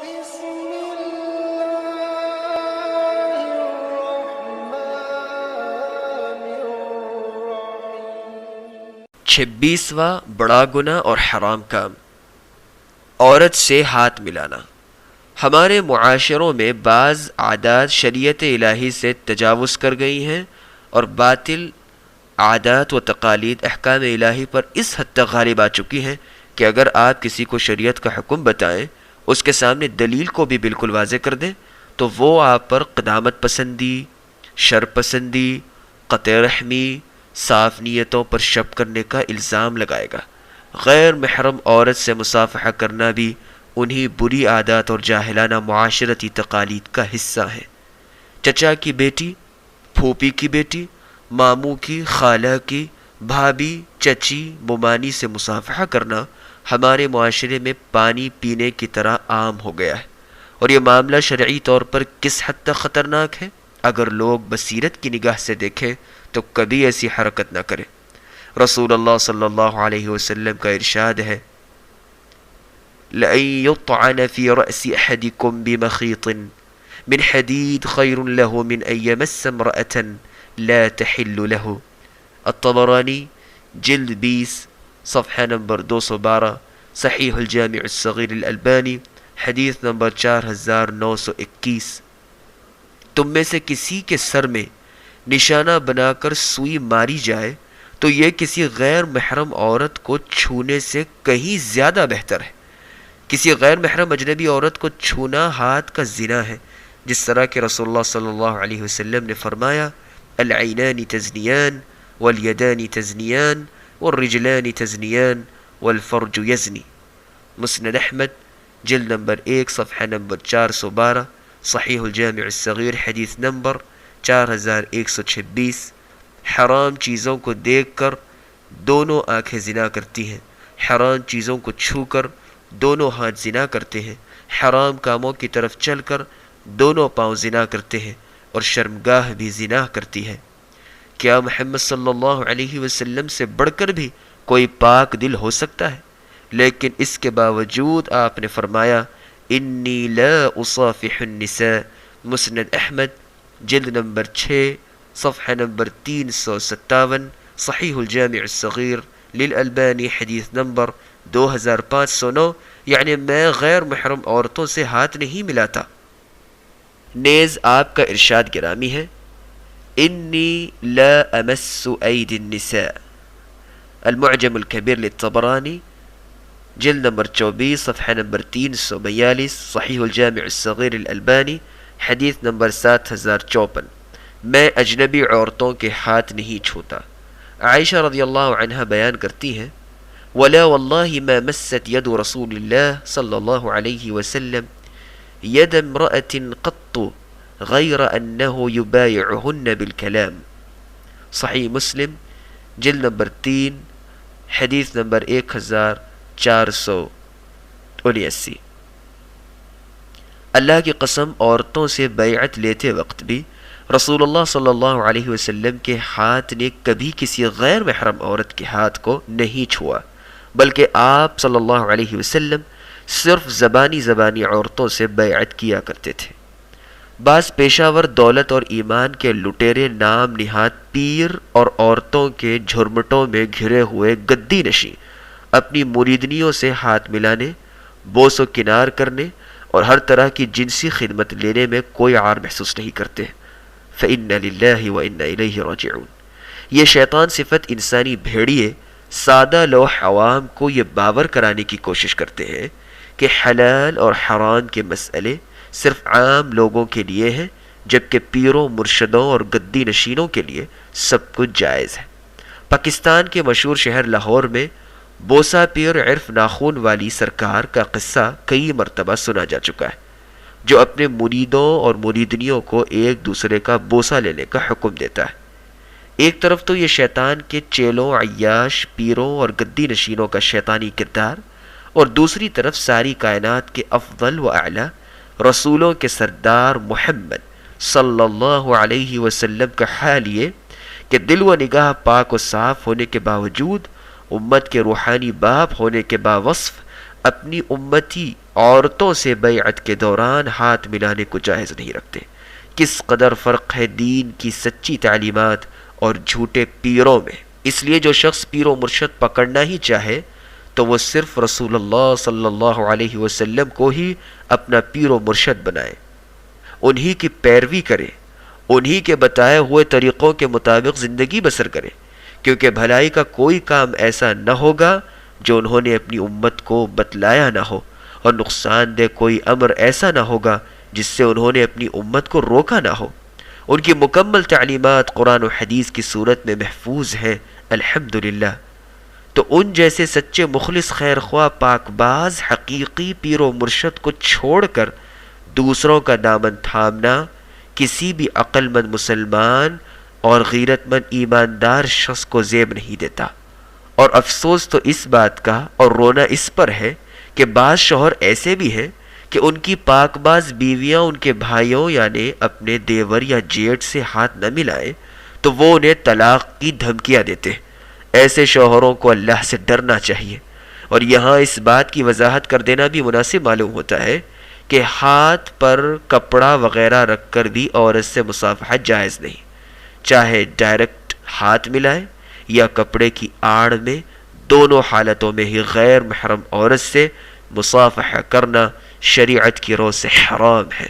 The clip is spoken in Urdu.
بسم الله الرحمن الرحيم 26واں بڑا گناہ اور حرام کام، عورت سے ہاتھ ملانا۔ ہمارے معاشروں میں بعض عادات شریعت الہی سے تجاوز کر گئی ہیں اور باطل عادات و تقالید احکام الہی پر اس حد تک غالب آ چکی ہیں کہ اگر آپ کسی کو شریعت کا حکم بتائیں، اس کے سامنے دلیل کو بھی بالکل واضح کر دیں، تو وہ آپ پر قدامت پسندی، شر پسندی، قطع رحمی، صاف نیتوں پر شک کرنے کا الزام لگائے گا۔ غیر محرم عورت سے مصافحہ کرنا بھی انہی بری عادات اور جاہلانہ معاشرتی تقالید کا حصہ ہے۔ چچا کی بیٹی، پھوپھی کی بیٹی، ماموں کی، خالہ کی، بھابھی، چچی، ممانی سے مصافحہ کرنا ہمارے معاشرے میں پانی پینے کی طرح عام ہو گیا ہے، اور یہ معاملہ شرعی طور پر کس حد تک خطرناک ہے؟ اگر لوگ بصیرت کی نگاہ سے دیکھیں تو کبھی ایسی حرکت نہ کریں۔ رسول اللہ صلی اللہ علیہ وسلم کا ارشاد ہے، لَأَن يُطْعَنَ فِي رَأْسِ أَحَدِكُمْ بِمَخِيطٍ مِّنْ حَدِيدٍ خَيْرٌ لَهُ مِنْ أَن يَمَسَّ امْرَأَةً لَا تَحِلُّ لَهُ۔ الطبرانی جلد 20 صفحہ نمبر 212، صحیح الجامع الصغیر الالبانی حدیث نمبر 4921۔ تم میں سے کسی کے سر میں نشانہ بنا کر سوئی ماری جائے تو یہ کسی غیر محرم عورت کو چھونے سے کہیں زیادہ بہتر ہے۔ کسی غیر محرم اجنبی عورت کو چھونا ہاتھ کا زنا ہے، جس طرح کہ رسول اللہ صلی اللہ علیہ وسلم نے فرمایا، العینان تزنیان والیدان تزنیان والرجلان تزنیان والفرج یزنی۔ مسند احمد جلد نمبر 1 صفحہ نمبر 412، صحیح الجامع الصغیر حدیث نمبر 4126۔ حرام چیزوں کو دیکھ کر دونوں آنکھیں زنا کرتی ہیں، حرام چیزوں کو چھو کر دونوں ہاتھ زنا کرتے ہیں، حرام کاموں کی طرف چل کر دونوں پاؤں زنا کرتے ہیں، اور شرمگاہ بھی زنا کرتی ہے۔ کیا محمد صلی اللہ علیہ وسلم سے بڑھ کر بھی کوئی پاک دل ہو سکتا ہے؟ لیکن اس کے باوجود آپ نے فرمایا، انی لا اصافح النساء۔ مسند احمد جلد نمبر 6 صفحہ نمبر 357، صحیح الجامع الصغیر للالبانی حدیث نمبر 2509، یعنی میں غیر محرم عورتوں سے ہاتھ نہیں ملاتا۔ نیز آپ کا ارشاد گرامی ہے، انی لا امس ایدی النساء۔ المعجم الکبیر للطبرانی جلد نمبر 24 صفحہ نمبر 342، صحیح الجامع الصغیر الالبانی حدیث نمبر 7054۔ میں اجنبی عورتوں کے ہاتھ نہیں چھوتا۔ عائشہ رضی اللہ عنہ بیان کرتی ہیں، ولا واللہ ما مست ید رسول اللہ صلی اللہ علیہ وسلم ید امرأة قط غیر انہ یبایعہن بالکلام۔ صحیح مسلم جلد نمبر 3 حدیث نمبر 1479۔ اللہ کی قسم، عورتوں سے بیعت لیتے وقت بھی رسول اللہ صلی اللہ علیہ وسلم کے ہاتھ نے کبھی کسی غیر محرم عورت کے ہاتھ کو نہیں چھوا، بلکہ آپ صلی اللہ علیہ وسلم صرف زبانی عورتوں سے بیعت کیا کرتے تھے۔ بعض پیشہ ور دولت اور ایمان کے لٹیرے نام نہاد پیر اور عورتوں کے جھرمٹوں میں گھرے ہوئے گدی نشیں اپنی مریدنیوں سے ہاتھ ملانے، بوس و کنار کرنے اور ہر طرح کی جنسی خدمت لینے میں کوئی عار محسوس نہیں کرتے۔ فَإِنَّ لِلَّهِ وَإِنَّ إِلَيْهِ رَاجِعُونَ۔ یہ شیطان صفت انسانی بھیڑیے سادہ لوح عوام کو یہ باور کرانے کی کوشش کرتے ہیں کہ حلال اور حرام کے مسئلے صرف عام لوگوں کے لیے ہیں، جبکہ پیروں، مرشدوں اور گدی نشینوں کے لیے سب کچھ جائز ہے۔ پاکستان کے مشہور شہر لاہور میں بوسا پیر عرف ناخون والی سرکار کا قصہ کئی مرتبہ سنا جا چکا ہے، جو اپنے مریدوں اور مریدنیوں کو ایک دوسرے کا بوسہ لینے کا حکم دیتا ہے۔ ایک طرف تو یہ شیطان کے چیلوں، عیاش، پیروں اور گدی نشینوں کا شیطانی کردار، اور دوسری طرف ساری کائنات کے افضل و اعلی رسولوں کے سردار محمد صلی اللہ علیہ وسلم کا حال یہ کہ دل و نگاہ پاک و صاف ہونے کے باوجود، امت کے روحانی باپ ہونے کے باوصف، اپنی امتی عورتوں سے بیعت کے دوران ہاتھ ملانے کو جائز نہیں رکھتے۔ کس قدر فرق ہے دین کی سچی تعلیمات اور جھوٹے پیروں میں۔ اس لیے جو شخص پیر و مرشد پکڑنا ہی چاہے تو وہ صرف رسول اللہ صلی اللہ علیہ وسلم کو ہی اپنا پیر و مرشد بنائے، انہی کی پیروی کرے، انہی کے بتائے ہوئے طریقوں کے مطابق زندگی بسر کرے، کیونکہ بھلائی کا کوئی کام ایسا نہ ہوگا جو انہوں نے اپنی امت کو بتلایا نہ ہو، اور نقصان دہ کوئی امر ایسا نہ ہوگا جس سے انہوں نے اپنی امت کو روکا نہ ہو۔ ان کی مکمل تعلیمات قرآن و حدیث کی صورت میں محفوظ ہیں الحمدللہ۔ تو ان جیسے سچے مخلص خیر خواہ پاک باز حقیقی پیر و مرشد کو چھوڑ کر دوسروں کا دامن تھامنا کسی بھی عقل مند مسلمان اور غیرت مند ایماندار شخص کو زیب نہیں دیتا۔ اور افسوس تو اس بات کا اور رونا اس پر ہے کہ بعض شوہر ایسے بھی ہیں کہ ان کی پاک باز بیویاں ان کے بھائیوں یعنی اپنے دیور یا جیٹ سے ہاتھ نہ ملائیں تو وہ انہیں طلاق کی دھمکیاں دیتے۔ ایسے شوہروں کو اللہ سے ڈرنا چاہیے۔ اور یہاں اس بات کی وضاحت کر دینا بھی مناسب معلوم ہوتا ہے کہ ہاتھ پر کپڑا وغیرہ رکھ کر بھی عورت سے مصافحت جائز نہیں، چاہے ڈائریکٹ ہاتھ ملائے یا کپڑے کی آڑ میں، دونوں حالتوں میں ہی غیر محرم عورت سے مصافحہ کرنا شریعت کی رو سے حرام ہے۔